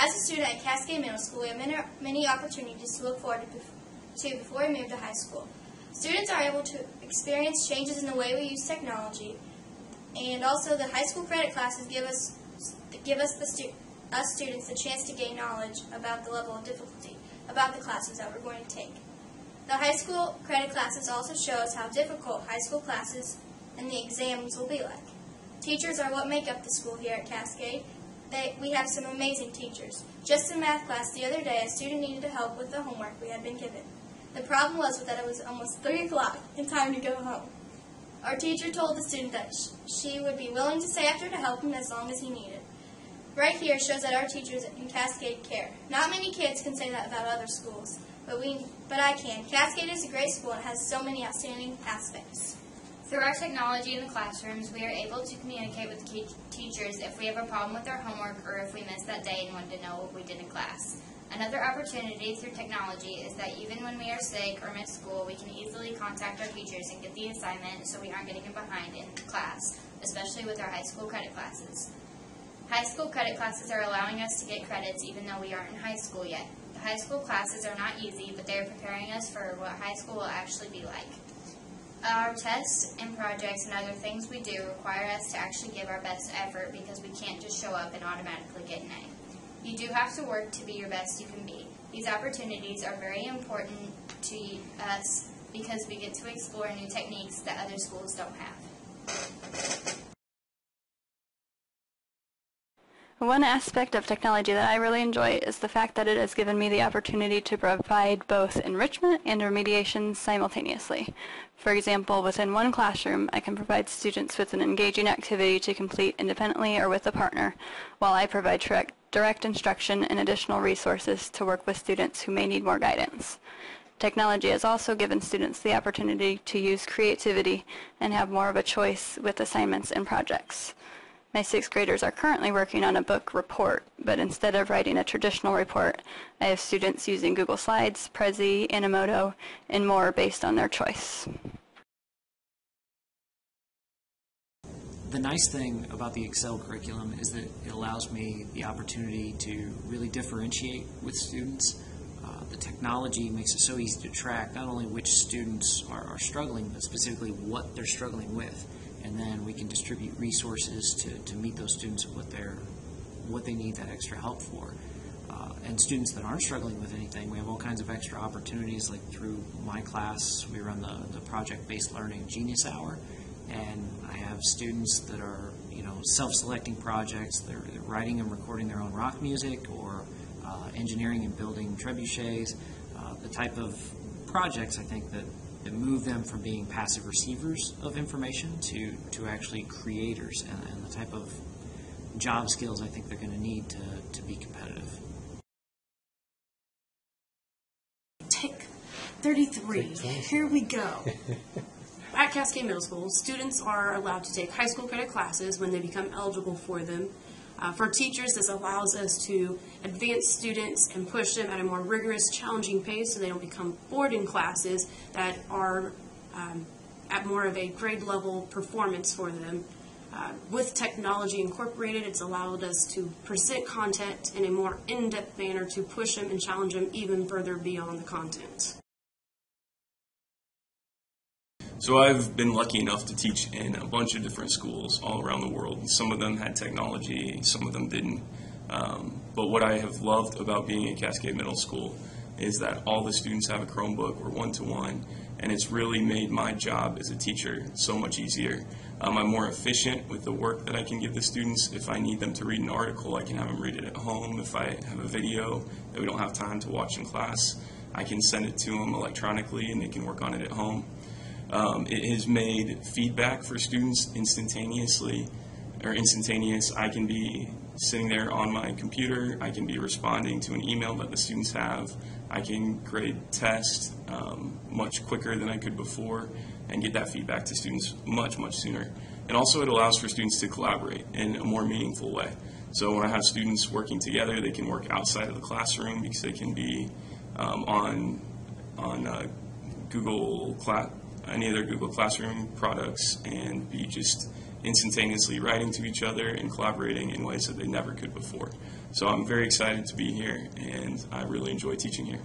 As a student at Cascade Middle School, we have many opportunities to look forward to before we move to high school. Students are able to experience changes in the way we use technology, and also the high school credit classes give us students the chance to gain knowledge about the level of difficulty about the classes that we're going to take. The high school credit classes also show us how difficult high school classes and the exams will be like. Teachers are what make up the school here at Cascade. We have some amazing teachers. Just in math class the other day, a student needed help with the homework we had been given. The problem was that it was almost 3 o'clock and time to go home. Our teacher told the student that she would be willing to stay after to help him as long as he needed. Right here shows that our teachers in Cascade care. Not many kids can say that about other schools, but I can. Cascade is a great school and has so many outstanding aspects. Through our technology in the classrooms, we are able to communicate with the teachers if we have a problem with our homework or if we missed that day and want to know what we did in class. Another opportunity through technology is that even when we are sick or miss school, we can easily contact our teachers and get the assignment so we aren't getting behind in class, especially with our high school credit classes. High school credit classes are allowing us to get credits even though we aren't in high school yet. The high school classes are not easy, but they are preparing us for what high school will actually be like. Our tests and projects and other things we do require us to actually give our best effort because we can't just show up and automatically get an A. You do have to work to be your best you can be. These opportunities are very important to us because we get to explore new techniques that other schools don't have. One aspect of technology that I really enjoy is the fact that it has given me the opportunity to provide both enrichment and remediation simultaneously. For example, within one classroom, I can provide students with an engaging activity to complete independently or with a partner, while I provide direct instruction and additional resources to work with students who may need more guidance. Technology has also given students the opportunity to use creativity and have more of a choice with assignments and projects. My 6th graders are currently working on a book report, but instead of writing a traditional report, I have students using Google Slides, Prezi, Animoto, and more based on their choice. The nice thing about the Excel curriculum is that it allows me the opportunity to really differentiate with students. The technology makes it so easy to track not only which students are struggling, but specifically what they're struggling with. And then we can distribute resources to meet those students with what they need that extra help for. And students that aren't struggling with anything, we have all kinds of extra opportunities, like through my class, we run the project-based learning Genius Hour, and I have students that are, self-selecting projects. They're writing and recording their own rock music, or engineering and building trebuchets, the type of projects, I think, that move them from being passive receivers of information to actually creators, and the type of job skills I think they're going to need to be competitive. Take 33. Here we go. At Cascade Middle School, students are allowed to take high school credit classes when they become eligible for them. For teachers, this allows us to advance students and push them at a more rigorous, challenging pace so they don't become bored in classes that are at more of a grade level performance for them. With technology incorporated, it's allowed us to present content in a more in-depth manner to push them and challenge them even further beyond the content. So I've been lucky enough to teach in a bunch of different schools all around the world. Some of them had technology, some of them didn't. But what I have loved about being at Cascade Middle School is that all the students have a Chromebook or one-to-one, and it's really made my job as a teacher so much easier. I'm more efficient with the work that I can give the students. If I need them to read an article, I can have them read it at home. If I have a video that we don't have time to watch in class, I can send it to them electronically and they can work on it at home. It has made feedback for students instantaneous. I can be sitting there on my computer, I can be responding to an email that the students have, I can grade tests much quicker than I could before and get that feedback to students much sooner. And also it allows for students to collaborate in a more meaningful way. So when I have students working together, they can work outside of the classroom because they can be on any of their Google Classroom products and be just instantaneously writing to each other and collaborating in ways that they never could before. So I'm very excited to be here, and I really enjoy teaching here.